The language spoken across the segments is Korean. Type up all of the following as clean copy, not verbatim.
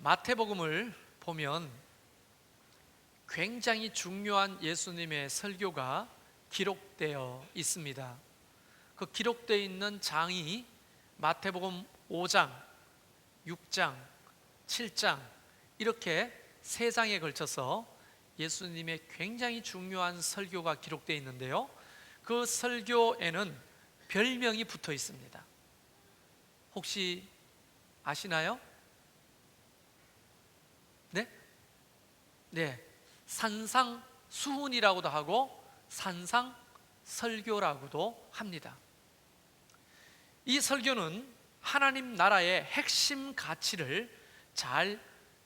마태복음을 보면 굉장히 중요한 예수님의 설교가 기록되어 있습니다. 그 기록되어 있는 장이 마태복음 5장, 6장, 7장 이렇게 세 장에 걸쳐서 예수님의 굉장히 중요한 설교가 기록되어 있는데요, 그 설교에는 별명이 붙어 있습니다. 혹시 아시나요? 네, 산상수훈이라고도 하고 산상설교라고도 합니다. 이 설교는 하나님 나라의 핵심 가치를 잘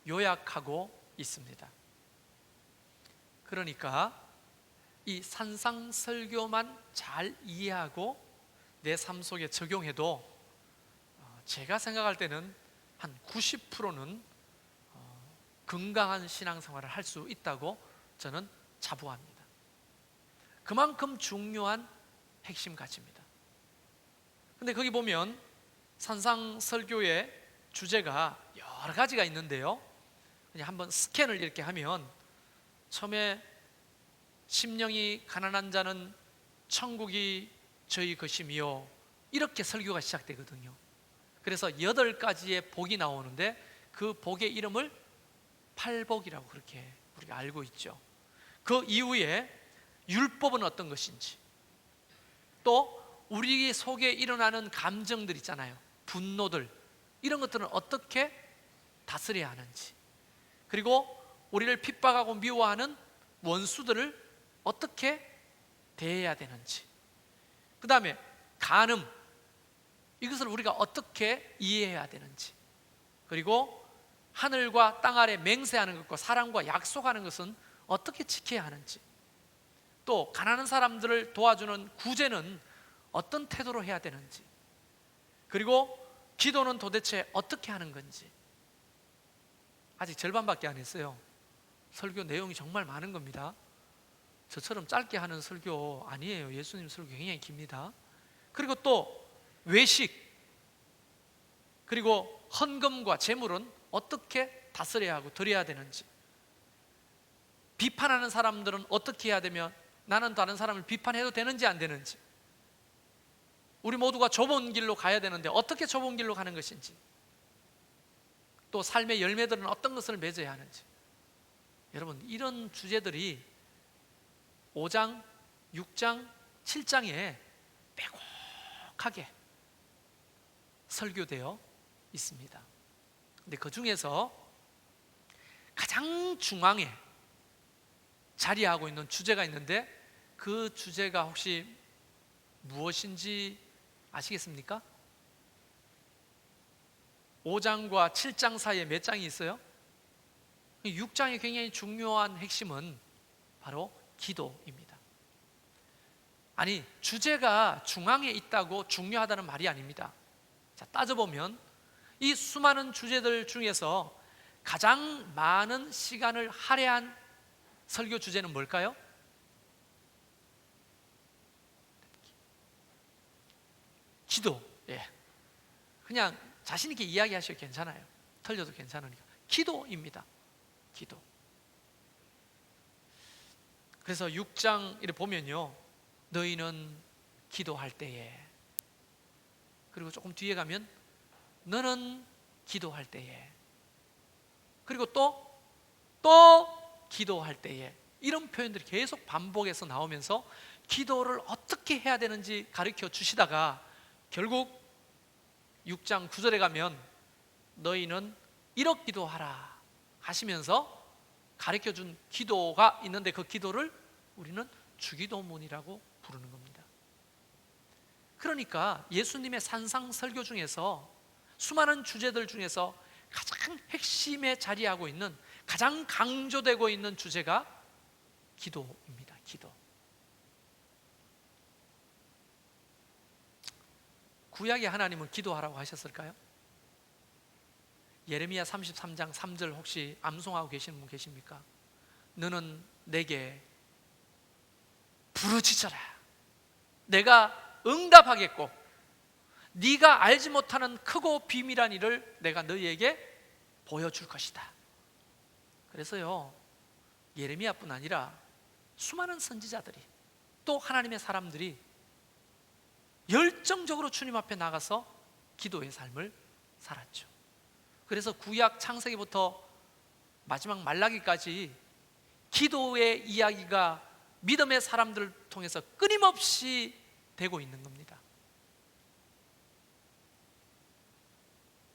요약하고 있습니다. 그러니까 이 산상설교만 잘 이해하고 내 삶 속에 적용해도 제가 생각할 때는 한 90%는 건강한 신앙생활을 할 수 있다고 저는 자부합니다. 그만큼 중요한 핵심 가치입니다. 근데 거기 보면 산상설교의 주제가 여러 가지가 있는데요, 그냥 한번 스캔을 이렇게 하면 처음에 심령이 가난한 자는 천국이 저희 것이며 이렇게 설교가 시작되거든요. 그래서 8가지의 복이 나오는데 그 복의 이름을 팔복이라고 그렇게 우리가 알고 있죠. 그 이후에 율법은 어떤 것인지, 또 우리 속에 일어나는 감정들 있잖아요, 분노들, 이런 것들은 어떻게 다스려야 하는지, 그리고 우리를 핍박하고 미워하는 원수들을 어떻게 대해야 되는지, 그 다음에 간음, 이것을 우리가 어떻게 이해해야 되는지, 그리고 하늘과 땅 아래 맹세하는 것과 사랑과 약속하는 것은 어떻게 지켜야 하는지, 또 가난한 사람들을 도와주는 구제는 어떤 태도로 해야 되는지, 그리고 기도는 도대체 어떻게 하는 건지. 아직 절반밖에 안 했어요. 설교 내용이 정말 많은 겁니다. 저처럼 짧게 하는 설교 아니에요. 예수님 설교 굉장히 깁니다. 그리고 또 외식, 그리고 헌금과 재물은 어떻게 다스려야 하고 드려야 되는지, 비판하는 사람들은 어떻게 해야 되며 나는 다른 사람을 비판해도 되는지 안 되는지, 우리 모두가 좁은 길로 가야 되는데 어떻게 좁은 길로 가는 것인지, 또 삶의 열매들은 어떤 것을 맺어야 하는지. 여러분, 이런 주제들이 5장, 6장, 7장에 빼곡하게 설교되어 있습니다. 근데 그 중에서 가장 중앙에 자리하고 있는 주제가 있는데 그 주제가 혹시 무엇인지 아시겠습니까? 5장과 7장 사이에 몇 장이 있어요? 6장의 굉장히 중요한 핵심은 바로 기도입니다. 아니, 주제가 중앙에 있다고 중요하다는 말이 아닙니다. 자, 따져보면 이 수많은 주제들 중에서 가장 많은 시간을 할애한 설교 주제는 뭘까요? 기도. 예. 그냥 자신 있게 이야기하셔도 괜찮아요. 틀려도 괜찮으니까. 기도입니다. 기도. 그래서 6장 이렇게 보면요, 너희는 기도할 때에, 그리고 조금 뒤에 가면 너는 기도할 때에, 그리고 또 기도할 때에, 이런 표현들이 계속 반복해서 나오면서 기도를 어떻게 해야 되는지 가르쳐 주시다가 결국 6장 9절에 가면 너희는 이렇게 기도하라 하시면서 가르쳐 준 기도가 있는데 그 기도를 우리는 주기도문이라고 부르는 겁니다. 그러니까 예수님의 산상설교 중에서 수많은 주제들 중에서 가장 핵심에 자리하고 있는, 가장 강조되고 있는 주제가 기도입니다. 기도. 구약의 하나님은 기도하라고 하셨을까요? 예레미야 33장 3절 혹시 암송하고 계시는 분 계십니까? 너는 내게 부르짖어라, 내가 응답하겠고 네가 알지 못하는 크고 비밀한 일을 내가 너희에게 보여줄 것이다. 그래서요, 예레미야뿐 아니라 수많은 선지자들이, 또 하나님의 사람들이 열정적으로 주님 앞에 나가서 기도의 삶을 살았죠. 그래서 구약 창세기부터 마지막 말라기까지 기도의 이야기가 믿음의 사람들을 통해서 끊임없이 되고 있는 겁니다.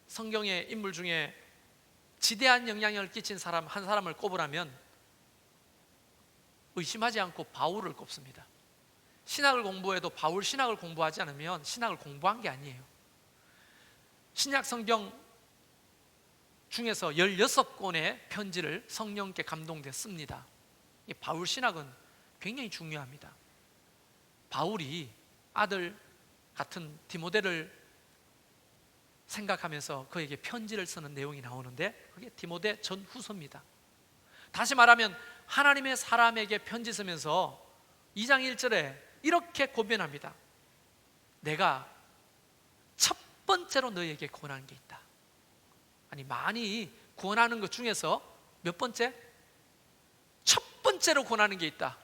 성경의 인물 중에 지대한 영향력을 끼친 사람 한 사람을 꼽으라면 의심하지 않고 바울을 꼽습니다. 신학을 공부해도 바울 신학을 공부하지 않으면 신학을 공부한 게 아니에요. 신약 성경 중에서 16권의 편지를 성령께 감동돼 씁니다. 이 바울 신학은 굉장히 중요합니다. 바울이 아들 같은 디모데를 생각하면서 그에게 편지를 쓰는 내용이 나오는데 그게 디모데 전후서입니다. 다시 말하면 하나님의 사람에게 편지 쓰면서 2장 1절에 이렇게 고변합니다. 내가 첫 번째로 너에게 권하는 게 있다. 아니, 많이 권하는 것 중에서 몇 번째? 첫 번째로 권하는 게 있다.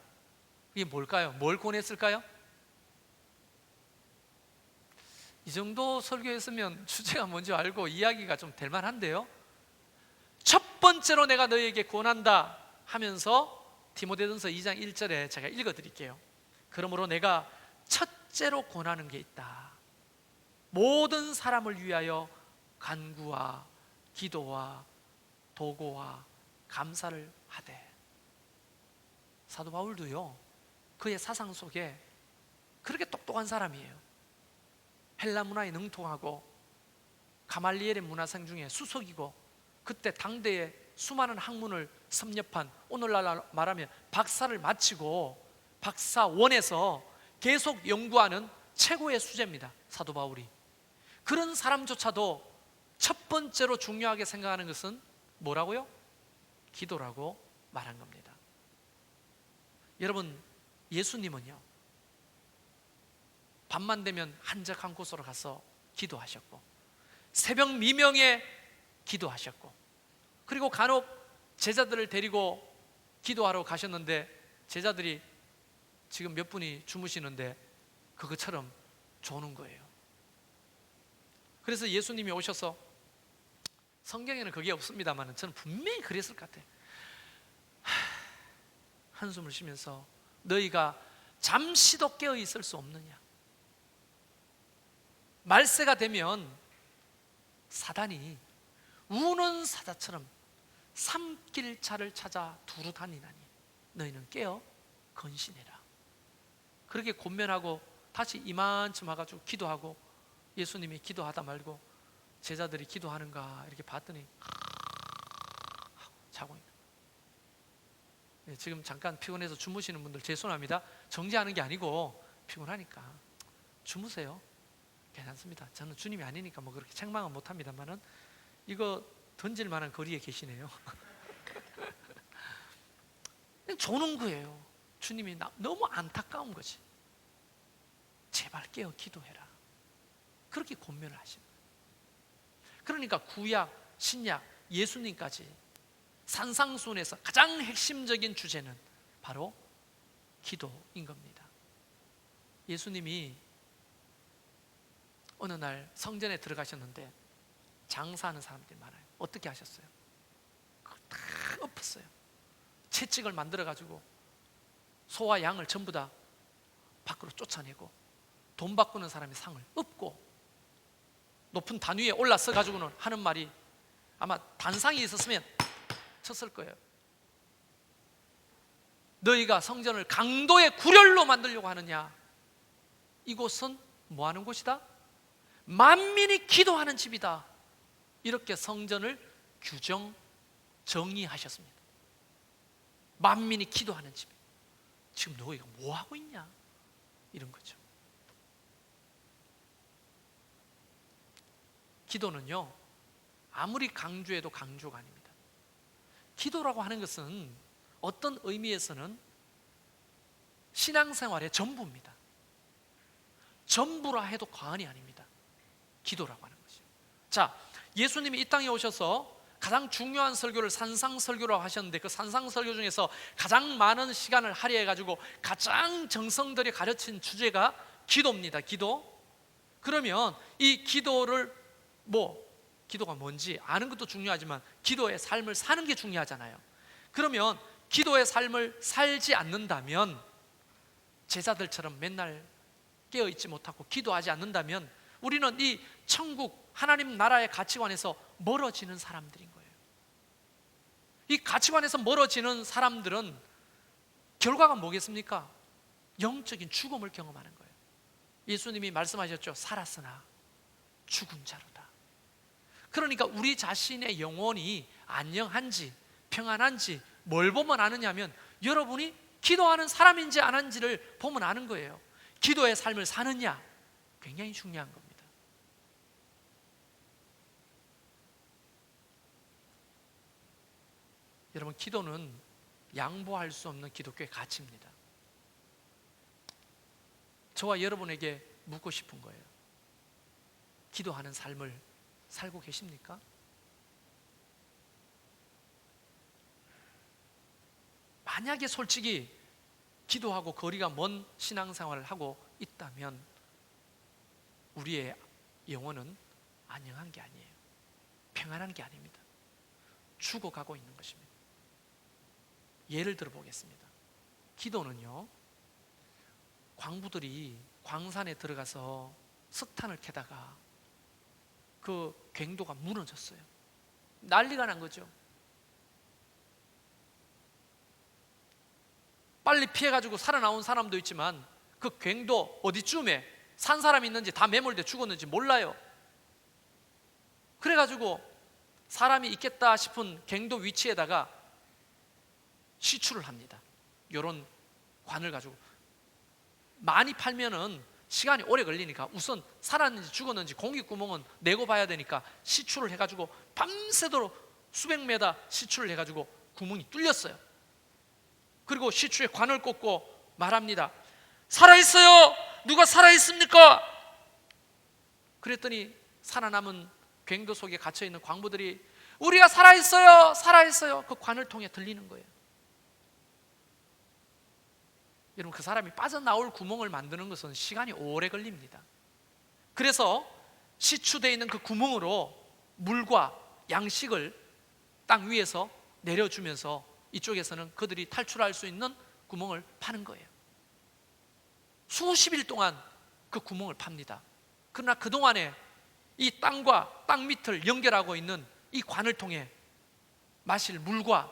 이게 뭘까요? 뭘 권했을까요? 이 정도 설교했으면 주제가 뭔지 알고 이야기가 좀 될 만한데요. 첫 번째로 내가 너희에게 권한다 하면서 디모데전서 2장 1절에 제가 읽어드릴게요. 그러므로 내가 첫째로 권하는 게 있다. 모든 사람을 위하여 간구와 기도와 도고와 감사를 하되. 사도 바울도요, 그의 사상 속에 그렇게 똑똑한 사람이에요. 헬라 문화에 능통하고 가말리엘의 문화생 중에 수석이고 그때 당대의 수많은 학문을 섭렵한, 오늘날 말하면 박사를 마치고 박사원에서 계속 연구하는 최고의 수재입니다. 사도 바울이. 그런 사람조차도 첫 번째로 중요하게 생각하는 것은 뭐라고요? 기도라고 말한 겁니다. 여러분, 예수님은요, 밤만 되면 한적한 곳으로 가서 기도하셨고 새벽 미명에 기도하셨고, 그리고 간혹 제자들을 데리고 기도하러 가셨는데 제자들이 지금 몇 분이 주무시는데 그것처럼 조는 거예요. 그래서 예수님이 오셔서, 성경에는 그게 없습니다만 저는 분명히 그랬을 것 같아요. 한숨을 쉬면서 너희가 잠시도 깨어 있을 수 없느냐. 말세가 되면 사단이 우는 사자처럼 삼킬 차를 찾아 두루 다니나니 너희는 깨어 건신해라. 그렇게 권면하고 다시 이만큼 와가지고 기도하고, 예수님이 기도하다 말고 제자들이 기도하는가 이렇게 봤더니 자고 있는. 네, 지금 잠깐 피곤해서 주무시는 분들 죄송합니다. 정지하는 게 아니고 피곤하니까 주무세요. 괜찮습니다. 저는 주님이 아니니까 뭐 그렇게 책망은 못합니다만은 이거 던질 만한 거리에 계시네요. 조는 거예요. 주님이 너무 안타까운 거지. 제발 깨어 기도해라. 그렇게 권면을 하십니다. 그러니까 구약, 신약, 예수님까지 산상수훈에서 가장 핵심적인 주제는 바로 기도인 겁니다. 예수님이 어느 날 성전에 들어가셨는데 장사하는 사람들이 많아요. 어떻게 하셨어요? 그걸 다 엎었어요. 채찍을 만들어가지고 소와 양을 전부 다 밖으로 쫓아내고 돈 바꾸는 사람의 상을 엎고 높은 단 위에 올라서 가지고는 하는 말이, 아마 단상이 있었으면 쳤을 거예요. 너희가 성전을 강도의 구렬로 만들려고 하느냐? 이곳은 뭐 하는 곳이다? 만민이 기도하는 집이다. 이렇게 성전을 규정, 정의하셨습니다. 만민이 기도하는 집. 지금 너희가 뭐 하고 있냐? 이런 거죠. 기도는요, 아무리 강조해도 강조가 아닙니다. 기도라고 하는 것은 어떤 의미에서는 신앙생활의 전부입니다. 전부라 해도 과언이 아닙니다. 기도라고 하는 것이요. 자, 예수님이 이 땅에 오셔서 가장 중요한 설교를 산상설교라고 하셨는데, 그 산상설교 중에서 가장 많은 시간을 할애해가지고 가장 정성들이 가르친 주제가 기도입니다. 기도. 그러면 이 기도를 기도가 뭔지 아는 것도 중요하지만 기도의 삶을 사는 게 중요하잖아요. 그러면 기도의 삶을 살지 않는다면, 제자들처럼 맨날 깨어있지 못하고 기도하지 않는다면 우리는 이 천국 하나님 나라의 가치관에서 멀어지는 사람들인 거예요. 이 가치관에서 멀어지는 사람들은 결과가 뭐겠습니까? 영적인 죽음을 경험하는 거예요. 예수님이 말씀하셨죠. 살았으나 죽은 자로다. 그러니까 우리 자신의 영혼이 안녕한지 평안한지 뭘 보면 아느냐 하면, 여러분이 기도하는 사람인지 안 한지를 보면 아는 거예요. 기도의 삶을 사느냐, 굉장히 중요한 겁니다. 여러분, 기도는 양보할 수 없는 기독교의 가치입니다. 저와 여러분에게 묻고 싶은 거예요. 기도하는 삶을 살고 계십니까? 만약에 솔직히 기도하고 거리가 먼 신앙생활을 하고 있다면 우리의 영혼은 안녕한 게 아니에요. 평안한 게 아닙니다. 죽어가고 있는 것입니다. 예를 들어 보겠습니다. 기도는요, 광부들이 광산에 들어가서 석탄을 캐다가 그 갱도가 무너졌어요. 난리가 난 거죠. 빨리 피해가지고 살아나온 사람도 있지만 그 갱도 어디쯤에 산 사람이 있는지, 다 매몰돼 죽었는지 몰라요. 그래가지고 사람이 있겠다 싶은 갱도 위치에다가 시추를 합니다. 이런 관을 가지고 많이 팔면은 시간이 오래 걸리니까 우선 살았는지 죽었는지 공기구멍은 내고 봐야 되니까 시추를 해가지고 밤새도록 수백 메다 시추를 해가지고 구멍이 뚫렸어요. 그리고 시추에 관을 꽂고 말합니다. 살아있어요! 누가 살아있습니까? 그랬더니 살아남은 갱도 속에 갇혀있는 광부들이 우리가 살아있어요! 살아있어요! 그 관을 통해 들리는 거예요. 여러분, 그 사람이 빠져나올 구멍을 만드는 것은 시간이 오래 걸립니다. 그래서 시추되어 있는 그 구멍으로 물과 양식을 땅 위에서 내려주면서 이쪽에서는 그들이 탈출할 수 있는 구멍을 파는 거예요. 수십 일 동안 그 구멍을 팝니다. 그러나 그동안에 이 땅과 땅 밑을 연결하고 있는 이 관을 통해 마실 물과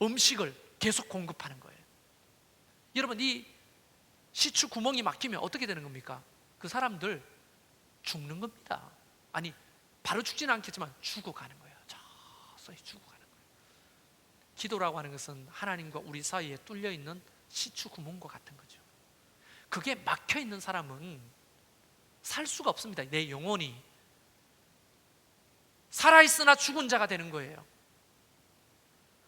음식을 계속 공급하는 거예요. 여러분, 이 시추 구멍이 막히면 어떻게 되는 겁니까? 그 사람들 죽는 겁니다. 아니, 바로 죽지는 않겠지만 죽어가는 거예요. 서서히 죽어가는 거예요. 기도라고 하는 것은 하나님과 우리 사이에 뚫려 있는 시추 구멍과 같은 거죠. 그게 막혀 있는 사람은 살 수가 없습니다. 내 영혼이 살아있으나 죽은 자가 되는 거예요.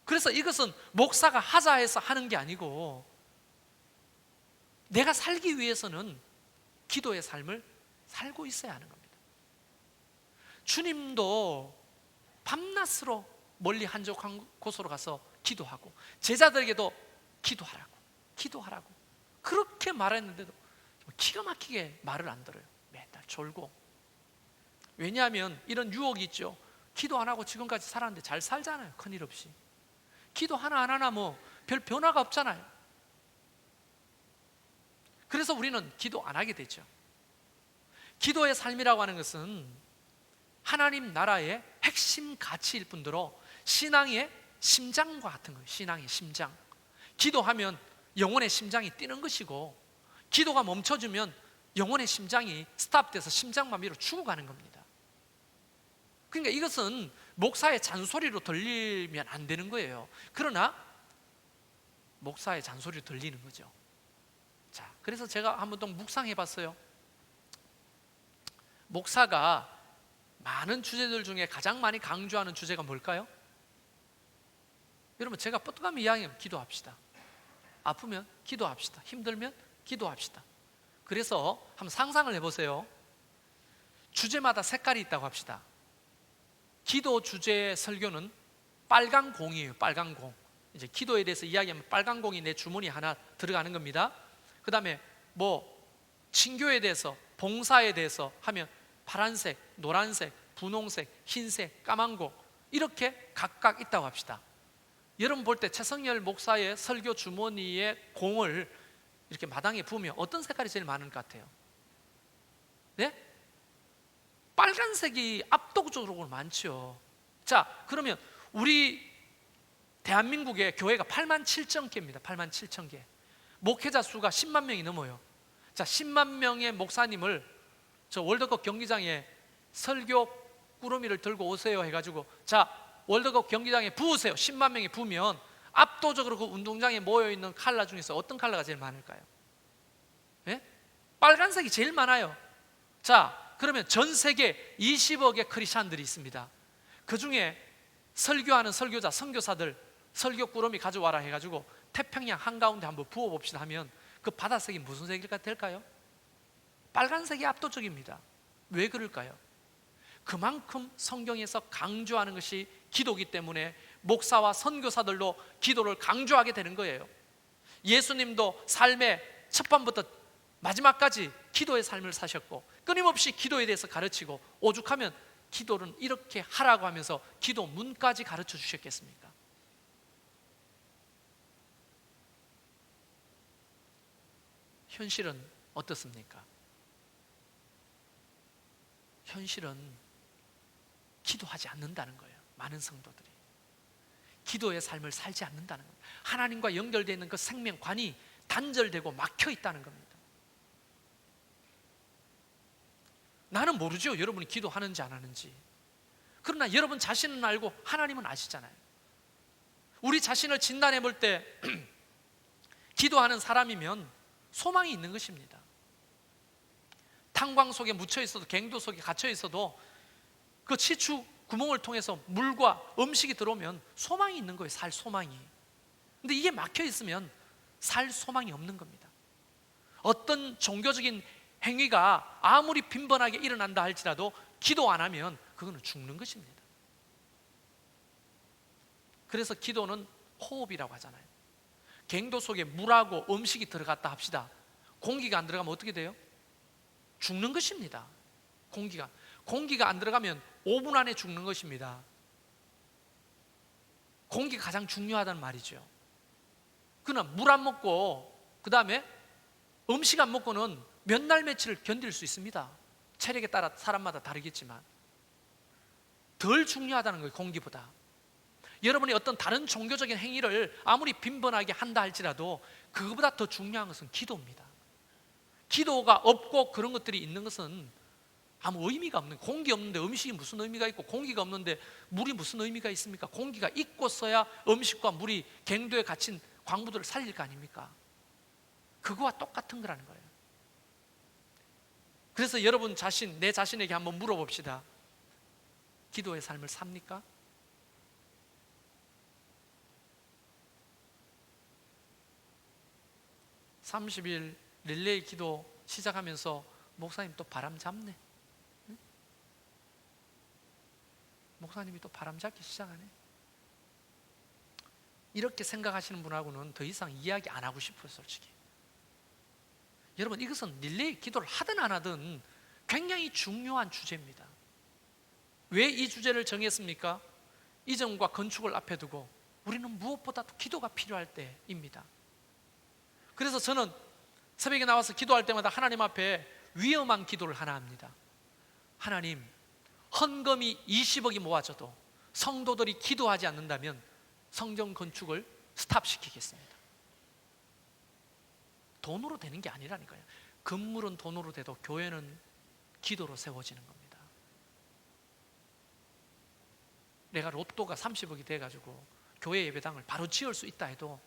그래서 이것은 목사가 하자 해서 하는 게 아니고, 내가 살기 위해서는 기도의 삶을 살고 있어야 하는 겁니다. 주님도 밤낮으로 멀리 한적한 곳으로 가서 기도하고 제자들에게도 기도하라고 그렇게 말했는데도 기가 막히게 말을 안 들어요. 맨날 졸고. 왜냐하면 이런 유혹이 있죠. 기도 안 하고 지금까지 살았는데 잘 살잖아요. 큰일 없이. 기도 하나 안 하나 뭐 별 변화가 없잖아요. 그래서 우리는 기도 안 하게 되죠. 기도의 삶이라고 하는 것은 하나님 나라의 핵심 가치일 뿐더러 신앙의 심장과 같은 거예요. 신앙의 심장. 기도하면 영혼의 심장이 뛰는 것이고, 기도가 멈춰주면 영혼의 심장이 스탑돼서 심장마비로 죽어가는 겁니다. 그러니까 이것은 목사의 잔소리로 들리면 안 되는 거예요. 그러나 목사의 잔소리로 들리는 거죠. 자, 그래서 제가 한번 또 묵상해 봤어요. 목사가 많은 주제들 중에 가장 많이 강조하는 주제가 뭘까요? 여러분, 제가 뻗어가면 이야기하면 기도합시다. 아프면 기도합시다. 힘들면 기도합시다. 그래서 한번 상상을 해보세요. 주제마다 색깔이 있다고 합시다. 기도 주제의 설교는 빨간 공이에요. 빨간 공. 이제 기도에 대해서 이야기하면 빨간 공이 내 주머니에 하나 들어가는 겁니다. 그 다음에 친교에 대해서, 봉사에 대해서 하면 파란색, 노란색, 분홍색, 흰색, 까만 공, 이렇게 각각 있다고 합시다. 여러분 볼 때 최성열 목사의 설교 주머니에 공을 이렇게 마당에 부으면 어떤 색깔이 제일 많은 것 같아요? 네? 빨간색이 압도적으로 많죠. 자, 그러면 우리 대한민국의 교회가 8만 7천 개입니다. 8만 7천 개. 목회자 수가 10만 명이 넘어요. 자, 10만 명의 목사님을 저 월드컵 경기장에 설교 꾸러미를 들고 오세요 해가지고, 자, 월드컵 경기장에 부으세요. 10만 명이 부으면 압도적으로 그 운동장에 모여있는 컬러 중에서 어떤 컬러가 제일 많을까요? 예? 빨간색이 제일 많아요. 자, 그러면 전 세계 20억의 크리스찬들이 있습니다. 그 중에 설교하는 설교자, 선교사들 설교 꾸러미 가져와라 해가지고 태평양 한가운데 한번 부어봅시다 하면 그 바다색이 무슨 색이 될까요? 빨간색이 압도적입니다. 왜 그럴까요? 그만큼 성경에서 강조하는 것이 기도이기 때문에 목사와 선교사들도 기도를 강조하게 되는 거예요. 예수님도 삶의 첫 번부터 마지막까지 기도의 삶을 사셨고 끊임없이 기도에 대해서 가르치고, 오죽하면 기도는 이렇게 하라고 하면서 기도 문까지 가르쳐 주셨겠습니까? 현실은 어떻습니까? 현실은 기도하지 않는다는 거예요. 많은 성도들이 기도의 삶을 살지 않는다는 겁니다. 하나님과 연결되어 있는 그 생명관이 단절되고 막혀 있다는 겁니다. 나는 모르죠, 여러분이 기도하는지 안 하는지. 그러나 여러분 자신은 알고 하나님은 아시잖아요. 우리 자신을 진단해 볼 때 기도하는 사람이면 소망이 있는 것입니다. 탄광 속에 묻혀 있어도, 갱도 속에 갇혀 있어도 그 치추 구멍을 통해서 물과 음식이 들어오면 소망이 있는 거예요. 살 소망이. 근데 이게 막혀 있으면 살 소망이 없는 겁니다. 어떤 종교적인 행위가 아무리 빈번하게 일어난다 할지라도 기도 안 하면 그거는 죽는 것입니다. 그래서 기도는 호흡이라고 하잖아요. 갱도 속에 물하고 음식이 들어갔다 합시다. 공기가 안 들어가면 어떻게 돼요? 죽는 것입니다. 공기가 안 들어가면 5분 안에 죽는 것입니다. 공기가 가장 중요하다는 말이죠. 그러나 물 안 먹고 그 다음에 음식 안 먹고는 몇 날 며칠을 견딜 수 있습니다. 체력에 따라 사람마다 다르겠지만 덜 중요하다는 거예요, 공기보다. 여러분이 어떤 다른 종교적인 행위를 아무리 빈번하게 한다 할지라도 그거보다 더 중요한 것은 기도입니다. 기도가 없고 그런 것들이 있는 것은 아무 의미가 없는, 공기 없는데 음식이 무슨 의미가 있고, 공기가 없는데 물이 무슨 의미가 있습니까? 공기가 있고서야 음식과 물이 갱도에 갇힌 광부들을 살릴 거 아닙니까? 그거와 똑같은 거라는 거예요. 그래서 여러분 자신, 내 자신에게 한번 물어봅시다. 기도의 삶을 삽니까? (30일) 릴레이 기도 시작하면서 목사님 또 바람 잡네. 응? 목사님이 또 바람 잡기 시작하네. 이렇게 생각하시는 분하고는 더 이상 이야기 안 하고 싶어요, 솔직히. 여러분, 이것은 릴레이 기도를 하든 안 하든 굉장히 중요한 주제입니다. 왜 이 주제를 정했습니까? 이전과 건축을 앞에 두고 우리는 무엇보다도 기도가 필요할 때입니다. 그래서 저는 새벽에 나와서 기도할 때마다 하나님 앞에 위험한 기도를 하나 합니다. 하나님, 헌금이 20억이 모아져도 성도들이 기도하지 않는다면 성전 건축을 스탑시키겠습니다. 돈으로 되는 게 아니라니까요. 건물은 돈으로 돼도 교회는 기도로 세워지는 겁니다. 내가 로또가 30억이 돼가지고 교회 예배당을 바로 지을 수 있다 해도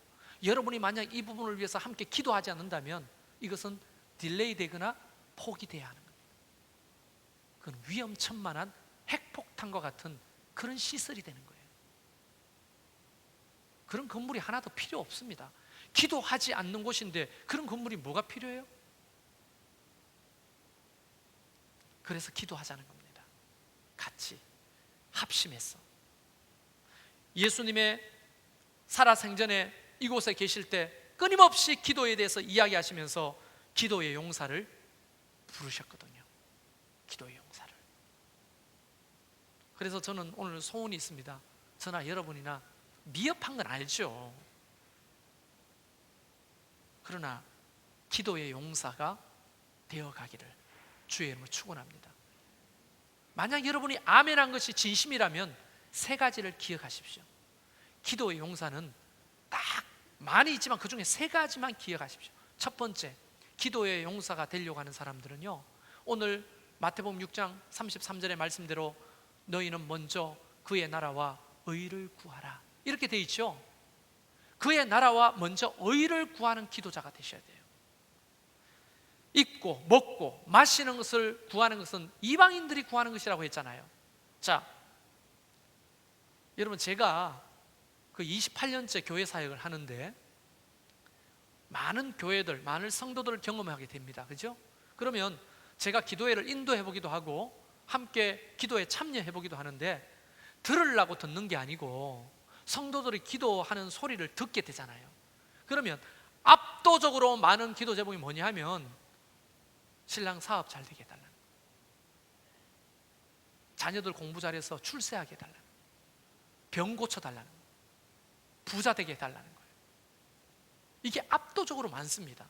여러분이 만약 이 부분을 위해서 함께 기도하지 않는다면 이것은 딜레이 되거나 포기돼야 하는 겁니다. 그건 위험천만한 핵폭탄과 같은 그런 시설이 되는 거예요. 그런 건물이 하나도 필요 없습니다. 기도하지 않는 곳인데 그런 건물이 뭐가 필요해요? 그래서 기도하자는 겁니다. 같이 합심했어. 예수님의 살아생전에 이곳에 계실 때 끊임없이 기도에 대해서 이야기하시면서 기도의 용사를 부르셨거든요. 기도의 용사를. 그래서 저는 오늘 소원이 있습니다. 저나 여러분이나 미흡한 건 알죠. 그러나 기도의 용사가 되어가기를 주의 이름으로 축원합니다. 만약 여러분이 아멘한 것이 진심이라면 세 가지를 기억하십시오. 기도의 용사는 딱 많이 있지만 그 중에 세 가지만 기억하십시오. 첫 번째, 기도의 용사가 되려고 하는 사람들은요, 오늘 마태복음 6장 33절의 말씀대로 너희는 먼저 그의 나라와 의를 구하라, 이렇게 돼 있죠. 그의 나라와 먼저 의를 구하는 기도자가 되셔야 돼요. 입고 먹고 마시는 것을 구하는 것은 이방인들이 구하는 것이라고 했잖아요. 자, 여러분, 제가 그 28년째 교회 사역을 하는데 많은 교회들, 많은 성도들을 경험하게 됩니다. 그죠? 그러면 제가 기도회를 인도해 보기도 하고 함께 기도에 참여해 보기도 하는데, 들으려고 듣는 게 아니고 성도들이 기도하는 소리를 듣게 되잖아요. 그러면 압도적으로 많은 기도 제목이 뭐냐 하면 신랑 사업 잘 되게 해달라는 거예요. 자녀들 공부 잘해서 출세하게 해달라는 거예요. 병 고쳐달라는 거예요. 부자 되게 해달라는 거예요. 이게 압도적으로 많습니다.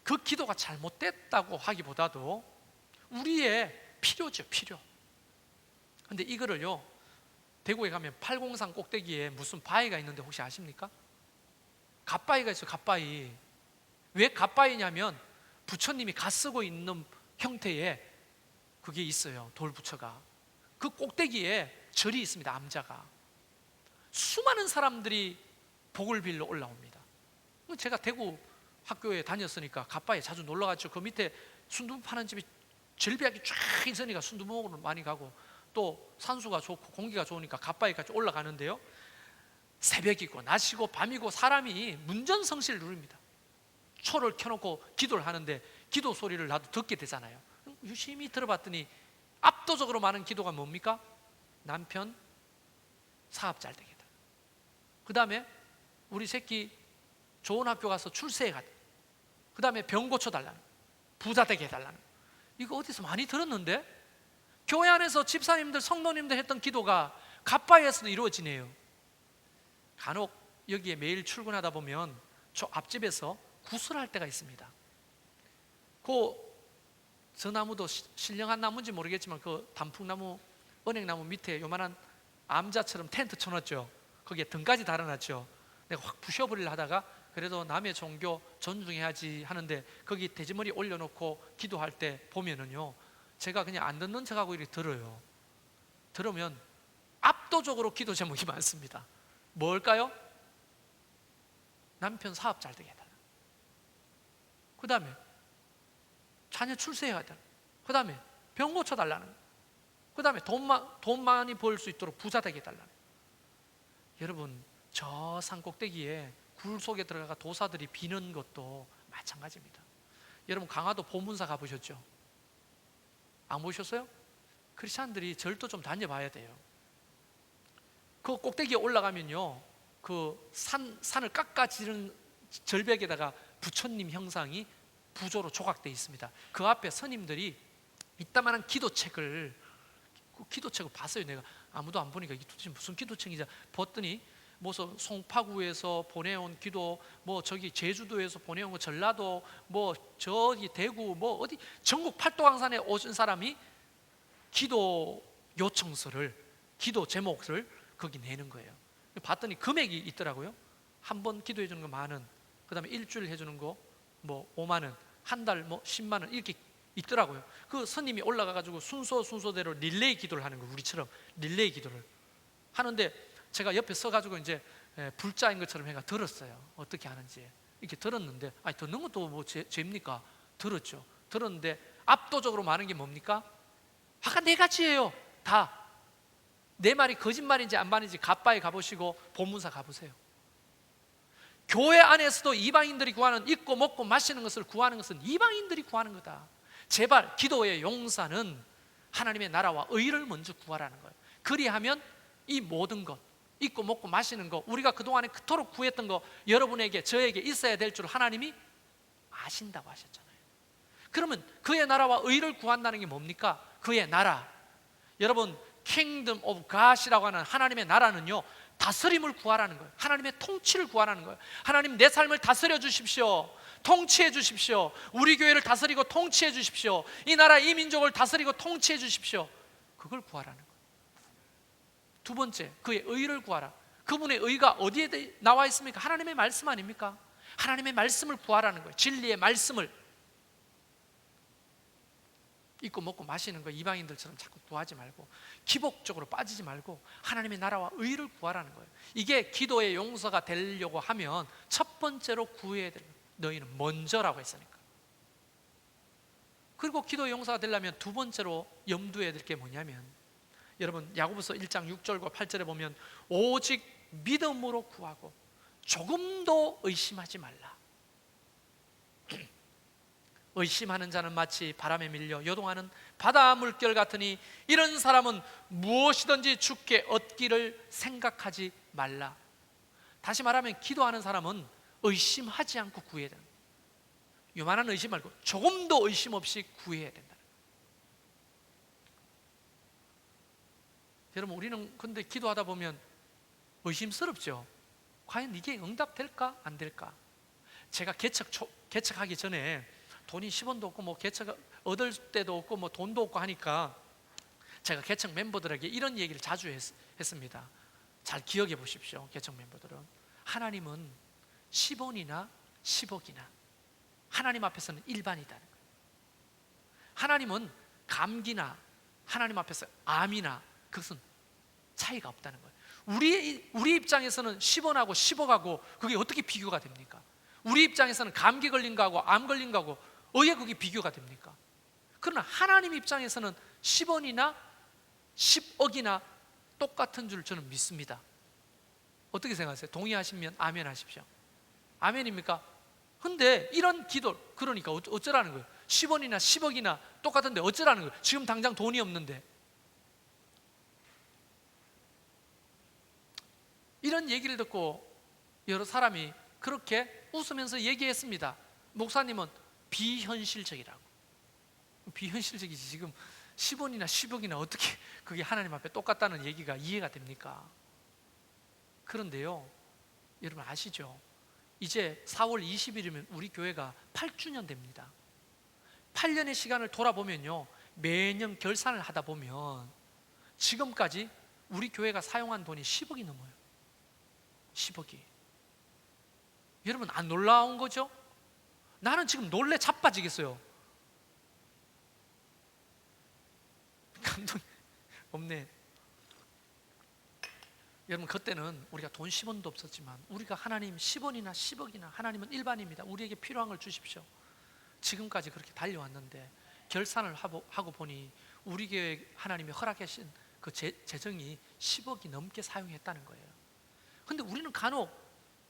그 기도가 잘못됐다고 하기보다도 우리의 필요죠, 필요. 근데 이거를요, 대구에 가면 팔공산 꼭대기에 무슨 바위가 있는데 혹시 아십니까? 갓바위가 있어요. 갓바위. 왜 갓바위냐면 부처님이 갓 쓰고 있는 형태의 그게 있어요. 돌부처가. 그 꼭대기에 절이 있습니다. 암자가. 수많은 사람들이 복을 빌러 올라옵니다. 제가 대구 학교에 다녔으니까 갓바위에 자주 놀러갔죠. 그 밑에 순두부 파는 집이 절벽이 쫙 있으니까 순두부 먹으러 많이 가고, 또 산수가 좋고 공기가 좋으니까 갓바위까지 올라가는데요, 새벽이고 낮이고 밤이고 사람이 문전성시를 누립니다. 초를 켜놓고 기도를 하는데 기도 소리를 나도 듣게 되잖아요. 유심히 들어봤더니 압도적으로 많은 기도가 뭡니까? 남편 사업 잘 되게 해달라. 그 다음에 우리 새끼 좋은 학교 가서 출세해 가다. 그 다음에 병 고쳐달라는, 부자 되게 해달라는. 이거 어디서 많이 들었는데 교회 안에서 집사님들 성도님들 했던 기도가 갓바위에서도 이루어지네요. 간혹 여기에 매일 출근하다 보면 저 앞집에서 구슬할 때가 있습니다. 저 나무도 신령한 나무인지 모르겠지만 그 단풍나무, 은행나무 밑에 요만한 암자처럼 텐트 쳐놨죠. 거기에 등까지 달아놨죠. 내가 확 부셔버리려 하다가 그래도 남의 종교 존중해야지 하는데 거기 돼지머리 올려놓고 기도할 때 보면은요, 제가 그냥 안 듣는 척하고 이렇게 들어요. 들으면 압도적으로 기도 제목이 많습니다. 뭘까요? 남편 사업 잘 되게 해달라. 그 다음에 자녀 출세해야 돼. 그 다음에 병 고쳐달라는. 그 다음에 돈 많이 벌 수 있도록 부자 되게 해달라는. 여러분, 저 산 꼭대기에 굴 속에 들어가 도사들이 비는 것도 마찬가지입니다. 여러분, 강화도 보문사 가보셨죠? 안 보셨어요? 크리스찬들이 절도 좀 다녀봐야 돼요. 그 꼭대기에 올라가면요, 그 산을 깎아지른 절벽에다가 부처님 형상이 부조로 조각되어 있습니다. 그 앞에 스님들이 이따만한 기도책을, 그 기도책을 봤어요. 내가 아무도 안 보니까 이게 도대체 무슨 기도책이지 봤더니 무슨 송파구에서 보내온 기도, 뭐 저기 제주도에서 보내온 거, 전라도, 뭐 저기 대구, 뭐 어디 전국 팔도강산에 오신 사람이 기도 요청서를, 기도 제목을 거기 내는 거예요. 봤더니 금액이 있더라고요. 한 번 기도해 주는 거 10,000원, 그 다음에 일주일 해주는 거 뭐 50,000원, 한 달 뭐 100,000원 이렇게 있더라고요. 그 스님이 올라가가지고 순서대로 릴레이 기도를 하는 거예요. 우리처럼 릴레이 기도를 하는데 제가 옆에 서가지고 이제 불자인 것처럼 해가 들었어요. 어떻게 하는지 이렇게 들었는데, 아니 듣는 것도 뭐 죄입니까? 들었죠. 들었는데 압도적으로 많은 게 뭡니까? 아까 네 가지예요. 다 내 말이 거짓말인지 안 말인지 갓바위 가보시고 본문사 가보세요. 교회 안에서도 이방인들이 구하는, 입고 먹고 마시는 것을 구하는 것은 이방인들이 구하는 거다. 제발 기도의 용사는 하나님의 나라와 의를 먼저 구하라는 거예요. 그리하면 이 모든 것, 입고 먹고 마시는 거, 우리가 그동안에 그토록 구했던 거 여러분에게, 저에게 있어야 될 줄 하나님이 아신다고 하셨잖아요. 그러면 그의 나라와 의를 구한다는 게 뭡니까? 그의 나라, 여러분 Kingdom of God이라고 하는 하나님의 나라는요, 다스림을 구하라는 거예요. 하나님의 통치를 구하라는 거예요. 하나님, 내 삶을 다스려 주십시오. 통치해 주십시오. 우리 교회를 다스리고 통치해 주십시오. 이 나라, 이 민족을 다스리고 통치해 주십시오. 그걸 구하라는 거예요. 두 번째, 그의 의를 구하라. 그분의 의가 어디에 나와 있습니까? 하나님의 말씀 아닙니까? 하나님의 말씀을 구하라는 거예요. 진리의 말씀을. 입고 먹고 마시는 거 이방인들처럼 자꾸 구하지 말고, 기복적으로 빠지지 말고 하나님의 나라와 의를 구하라는 거예요. 이게 기도의 용서가 되려고 하면 첫 번째로 구해야 될 거예요. 너희는 먼저라고 했으니까. 그리고 기도의 용서가 되려면 두 번째로 염두해야 될 게 뭐냐면, 여러분 야고보서 1장 6절과 8절에 보면 오직 믿음으로 구하고 조금도 의심하지 말라. 의심하는 자는 마치 바람에 밀려 요동하는 바다 물결 같으니 이런 사람은 무엇이든지 주께 얻기를 생각하지 말라. 다시 말하면 기도하는 사람은 의심하지 않고 구해야 된다. 요만한 의심 말고 조금도 의심 없이 구해야 된다. 여러분, 우리는 근데 기도하다 보면 의심스럽죠. 과연 이게 응답될까 안 될까? 제가 개척하기 전에 돈이 10원도 없고 뭐 개척 얻을 때도 없고 뭐 돈도 없고 하니까 제가 개척 멤버들에게 이런 얘기를 자주 했습니다. 잘 기억해 보십시오. 개척 멤버들은 하나님은 10원이나 10억이나 하나님 앞에서는 일반이다는 거예요. 하나님은 감기나 하나님 앞에서 암이나 그것은 차이가 없다는 거예요. 우리 입장에서는 10원하고 10억하고 그게 어떻게 비교가 됩니까? 우리 입장에서는 감기 걸린 거하고 암 걸린 거하고 왜 그게 비교가 됩니까? 그러나 하나님 입장에서는 10원이나 10억이나 똑같은 줄 저는 믿습니다. 어떻게 생각하세요? 동의하시면 아멘 하십시오. 아멘입니까? 근데 이런 기도, 그러니까 어쩌라는 거예요? 10원이나 10억이나 똑같은데 어쩌라는 거예요? 지금 당장 돈이 없는데. 이런 얘기를 듣고 여러 사람이 그렇게 웃으면서 얘기했습니다. 목사님은 비현실적이라고. 비현실적이지, 지금 10원이나 10억이나 어떻게 그게 하나님 앞에 똑같다는 얘기가 이해가 됩니까? 그런데요, 여러분 아시죠? 이제 4월 20일이면 우리 교회가 8주년 됩니다. 8년의 시간을 돌아보면요, 매년 결산을 하다 보면 지금까지 우리 교회가 사용한 돈이 10억이 넘어요. 10억이. 여러분 안 놀라운 거죠? 나는 지금 놀래 자빠지겠어요. 감동이 없네. 여러분, 그때는 우리가 돈 10원도 없었지만 우리가 하나님 10원이나 10억이나 하나님은 일반입니다. 우리에게 필요한 걸 주십시오. 지금까지 그렇게 달려왔는데 결산을 하고 보니 우리 교회 하나님이 허락하신 그 재정이 10억이 넘게 사용했다는 거예요. 근데 우리는 간혹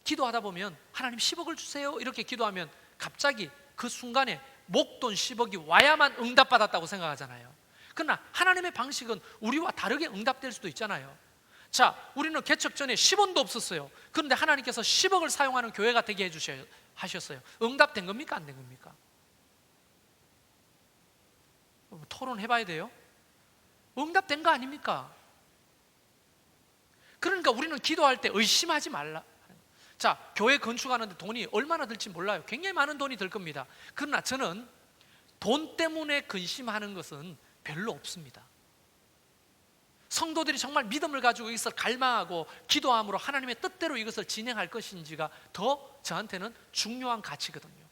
기도하다 보면 하나님 10억을 주세요 이렇게 기도하면 갑자기 그 순간에 목돈 10억이 와야만 응답받았다고 생각하잖아요. 그러나 하나님의 방식은 우리와 다르게 응답될 수도 있잖아요. 자, 우리는 개척 전에 10원도 없었어요. 그런데 하나님께서 10억을 사용하는 교회가 되게 하셨어요. 응답된 겁니까? 안 된 겁니까? 토론해봐야 돼요. 응답된 거 아닙니까? 그러니까 우리는 기도할 때 의심하지 말라. 자, 교회 건축하는데 돈이 얼마나 들지 몰라요. 굉장히 많은 돈이 들 겁니다. 그러나 저는 돈 때문에 근심하는 것은 별로 없습니다. 성도들이 정말 믿음을 가지고 이것을 갈망하고 기도함으로 하나님의 뜻대로 이것을 진행할 것인지가 더 저한테는 중요한 가치거든요.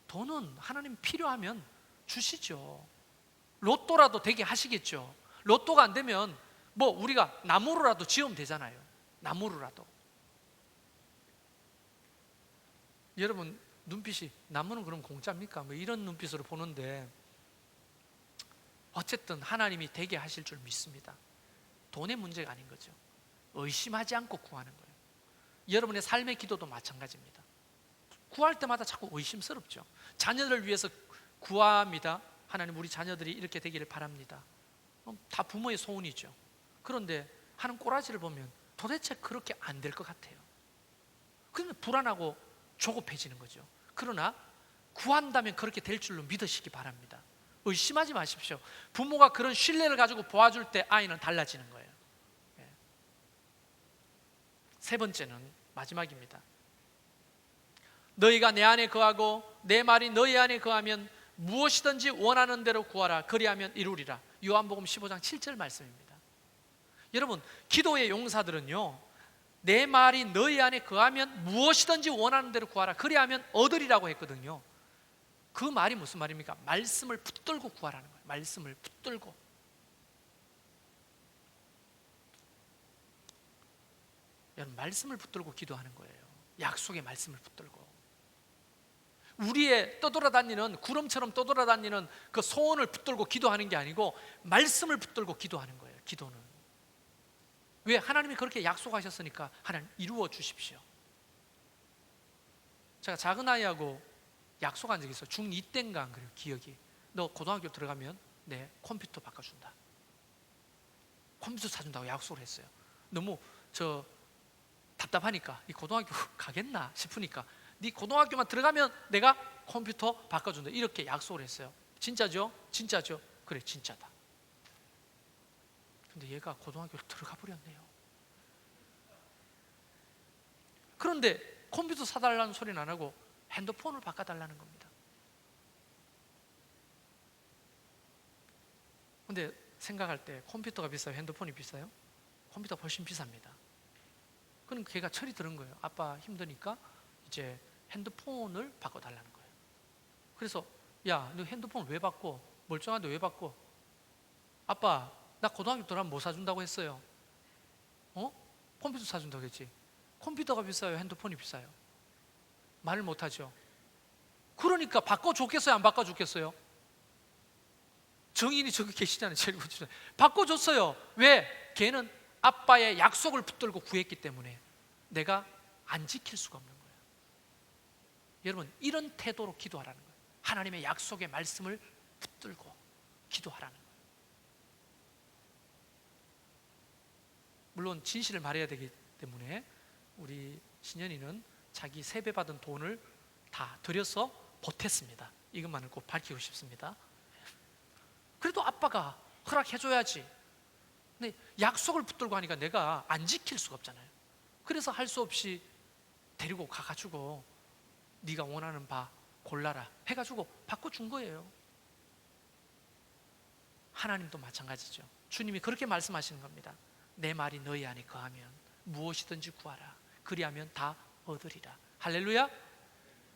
돈은 하나님 필요하면 주시죠. 로또라도 되게 하시겠죠. 로또가 안 되면 뭐 우리가 나무로라도 지으면 되잖아요. 나무로라도. 여러분 눈빛이 나무는 그럼 공짜입니까? 뭐 이런 눈빛으로 보는데 어쨌든 하나님이 되게 하실 줄 믿습니다. 돈의 문제가 아닌 거죠. 의심하지 않고 구하는 거예요. 여러분의 삶의 기도도 마찬가지입니다. 구할 때마다 자꾸 의심스럽죠. 자녀를 위해서 구합니다. 하나님 우리 자녀들이 이렇게 되기를 바랍니다. 다 부모의 소원이죠. 그런데 하는 꼬라지를 보면 도대체 그렇게 안 될 것 같아요. 그러면 불안하고 조급해지는 거죠. 그러나 구한다면 그렇게 될 줄로 믿으시기 바랍니다. 의심하지 마십시오. 부모가 그런 신뢰를 가지고 도와줄 때 아이는 달라지는 거예요. 세 번째는 마지막입니다. 너희가 내 안에 거하고 내 말이 너희 안에 거하면 무엇이든지 원하는 대로 구하라. 그리하면 이루리라. 요한복음 15장 7절 말씀입니다. 여러분, 기도의 용사들은요, 내 말이 너희 안에 거하면 무엇이든지 원하는 대로 구하라. 그리하면 얻으리라고 했거든요. 그 말이 무슨 말입니까? 말씀을 붙들고 구하라는 거예요. 말씀을 붙들고. 여러분, 말씀을 붙들고 기도하는 거예요. 약속의 말씀을 붙들고. 우리의 떠돌아다니는, 구름처럼 떠돌아다니는 그 소원을 붙들고 기도하는 게 아니고 말씀을 붙들고 기도하는 거예요. 기도는. 왜? 하나님이 그렇게 약속하셨으니까 하나님 이루어 주십시오. 제가 작은 아이하고 약속한 적이 있어요. 중2 때인가 안 그래요. 기억이. 너 고등학교 들어가면 내 컴퓨터 바꿔준다. 컴퓨터 사준다고 약속을 했어요. 너무 답답하니까 이 고등학교 가겠나 싶으니까 네 고등학교만 들어가면 내가 컴퓨터 바꿔준다. 이렇게 약속을 했어요. 진짜죠? 진짜죠? 그래, 진짜다. 근데 얘가 고등학교를 들어가 버렸네요. 그런데 컴퓨터 사달라는 소리는 안 하고 핸드폰을 바꿔달라는 겁니다. 근데 생각할 때 컴퓨터가 비싸요? 핸드폰이 비싸요? 컴퓨터가 훨씬 비쌉니다. 그럼 걔가 철이 드는 거예요. 아빠 힘드니까 이제 핸드폰을 바꿔달라는 거예요. 그래서 야, 너 핸드폰 왜 바꿔? 멀쩡한데 왜 바꿔? 아빠, 나 고등학교 들어가면 뭐 사준다고 했어요? 컴퓨터 사준다고 했지. 컴퓨터가 비싸요? 핸드폰이 비싸요? 말을 못하죠. 그러니까 바꿔줬겠어요? 안 바꿔줬겠어요? 정인이 저기 계시잖아요. 바꿔줬어요. 왜? 걔는 아빠의 약속을 붙들고 구했기 때문에 내가 안 지킬 수가 없는 거예요. 여러분, 이런 태도로 기도하라는 거예요. 하나님의 약속의 말씀을 붙들고 기도하라는 거예요. 물론 진실을 말해야 되기 때문에 우리 신현이는 자기 세배 받은 돈을 다 들여서 보탰습니다. 이것만은 꼭 밝히고 싶습니다. 그래도 아빠가 허락해줘야지. 근데 약속을 붙들고 하니까 내가 안 지킬 수가 없잖아요. 그래서 할 수 없이 데리고 가가지고 네가 원하는 바 골라라 해가지고 바꿔준 거예요. 하나님도 마찬가지죠. 주님이 그렇게 말씀하시는 겁니다. 내 말이 너희 안에 거하면 무엇이든지 구하라. 그리하면 다 얻으리라. 할렐루야.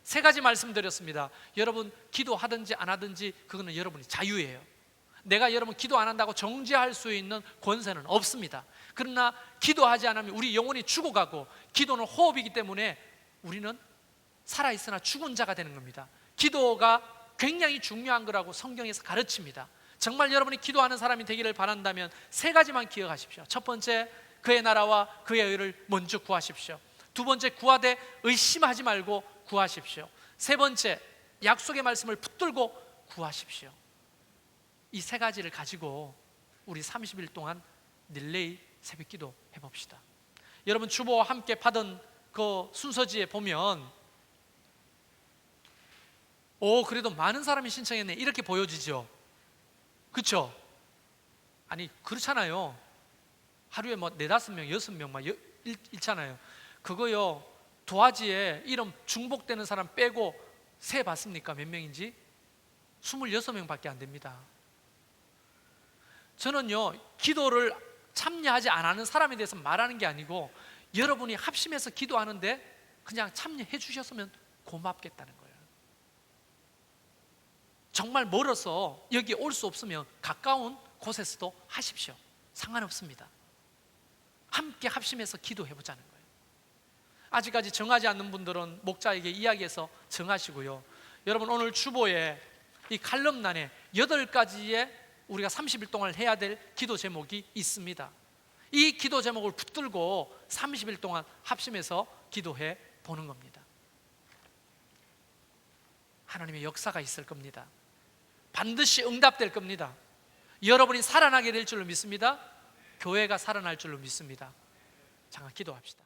세 가지 말씀드렸습니다. 여러분, 기도하든지 안 하든지 그거는 여러분이 자유예요. 내가 여러분 기도 안 한다고 정죄할 수 있는 권세는 없습니다. 그러나 기도하지 않으면 우리 영혼이 죽어가고, 기도는 호흡이기 때문에 우리는 살아있으나 죽은 자가 되는 겁니다. 기도가 굉장히 중요한 거라고 성경에서 가르칩니다. 정말 여러분이 기도하는 사람이 되기를 바란다면 세 가지만 기억하십시오. 첫 번째, 그의 나라와 그의 의를 먼저 구하십시오. 두 번째, 구하되 의심하지 말고 구하십시오. 세 번째, 약속의 말씀을 붙들고 구하십시오. 이 세 가지를 가지고 우리 30일 동안 릴레이 새벽기도 해봅시다. 여러분, 주보와 함께 받은 그 순서지에 보면 그래도 많은 사람이 신청했네 이렇게 보여지죠. 그렇죠? 아니, 그렇잖아요. 하루에 뭐 4, 5명, 6명 막 읽잖아요. 그거요, 도화지에 이름 중복되는 사람 빼고 세 봤습니까? 몇 명인지? 26명밖에 안 됩니다. 저는요, 기도를 참여하지 안 하는 사람에 대해서 말하는 게 아니고 여러분이 합심해서 기도하는데 그냥 참여해 주셨으면 고맙겠다는 거예요. 정말 멀어서 여기 올 수 없으면 가까운 곳에서도 하십시오. 상관없습니다. 함께 합심해서 기도해 보자는 거예요. 아직까지 정하지 않는 분들은 목자에게 이야기해서 정하시고요. 여러분, 오늘 주보에 이 칼럼란에 8가지의 우리가 30일 동안 해야 될 기도 제목이 있습니다. 이 기도 제목을 붙들고 30일 동안 합심해서 기도해 보는 겁니다. 하나님의 역사가 있을 겁니다. 반드시 응답될 겁니다. 여러분이 살아나게 될 줄로 믿습니다. 교회가 살아날 줄로 믿습니다. 잠깐 기도합시다.